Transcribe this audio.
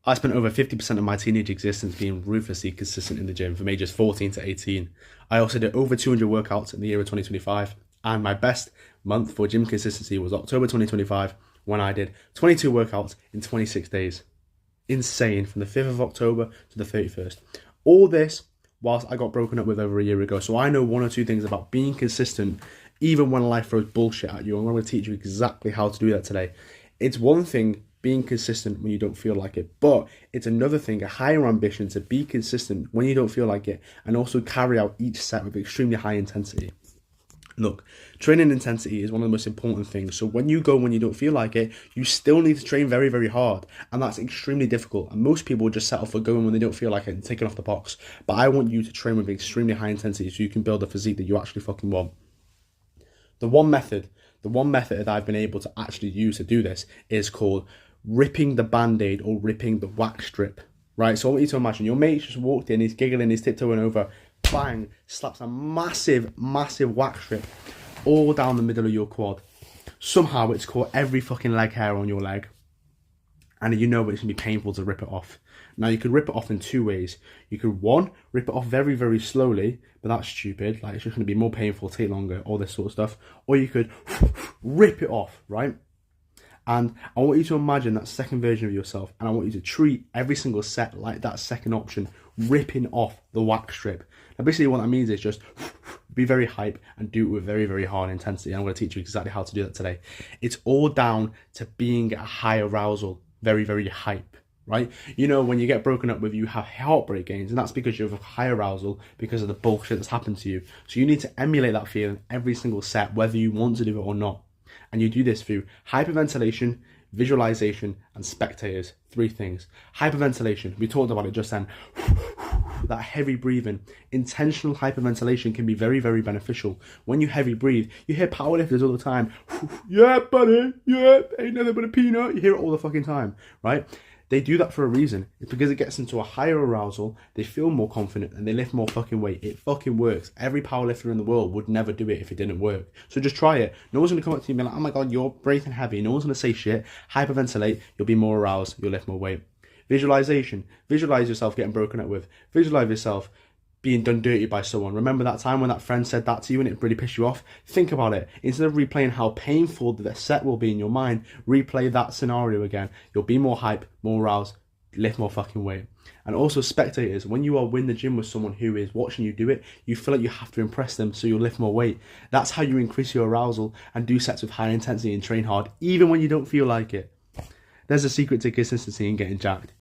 I spent over 50% of my teenage existence being ruthlessly consistent in the gym from ages 14 to 18. I also did over 200 workouts in the year of 2025, and my best month for gym consistency was October 2025 when I did 22 workouts in 26 days. Insane, from the 5th of October to the 31st. All this whilst I got broken up with over a year ago, so I know one or two things about being consistent even when life throws bullshit at you. I'm going to teach you exactly how to do that today. It's one thing being consistent when you don't feel like it, but it's another thing, a higher ambition, to be consistent when you don't feel like it and also carry out each set with extremely high intensity. Look, training intensity is one of the most important things. So when you don't feel like it, you still need to train very, very hard. And that's extremely difficult. And most people just settle for going when they don't feel like it and taking off the box. But I want you to train with extremely high intensity so you can build a physique that you actually fucking want. The one method that I've been able to actually use to do this is called ripping the band-aid or ripping the wax strip, right? So I want you to imagine your mate just walked in, he's giggling, he's tiptoeing over, bang, slaps a massive wax strip all down the middle of your quad. Somehow it's caught every fucking leg hair on your leg, and you know it's going to be painful to rip it off. Now, you could rip it off in two ways. You could, one, rip it off very, very slowly, but that's stupid. Like, it's just going to be more painful, take longer, all this sort of stuff. Or you could rip it off, right? And I want you to imagine that second version of yourself, and I want you to treat every single set like that second option, ripping off the wax strip. Now, basically what that means is just be very hype and do it with very, very hard intensity. And I'm going to teach you exactly how to do that today. It's all down to being at high arousal, very, very hype. Right? You know, when you get broken up with, you have heartbreak gains, and that's because you have high arousal because of the bullshit that's happened to you. So you need to emulate that feeling every single set, whether you want to do it or not. And you do this through hyperventilation, visualization, and spectators. Three things. Hyperventilation, we talked about it just then. That heavy breathing. Intentional hyperventilation can be very, very beneficial. When you heavy breathe, you hear powerlifters all the time. Yeah, buddy, yeah, ain't nothing but a peanut. You hear it all the fucking time, right? They do that for a reason. It's because it gets into a higher arousal, they feel more confident, and they lift more fucking weight. It fucking works. Every powerlifter in the world would never do it if it didn't work. So just try it. No one's going to come up to you and be like, oh my god, you're breathing heavy. No one's going to say shit. Hyperventilate, you'll be more aroused, you'll lift more weight. Visualization. Visualize yourself getting broken up with. Visualize yourself being done dirty by someone. Remember that time when that friend said that to you and it really pissed you off? Think about it. Instead of replaying how painful the set will be in your mind, replay that scenario again. You'll be more hype, more aroused, lift more fucking weight. And also spectators, when you are in the gym with someone who is watching you do it, you feel like you have to impress them, so you'll lift more weight. That's how you increase your arousal and do sets with high intensity and train hard, even when you don't feel like it. There's a secret to consistency in getting jacked.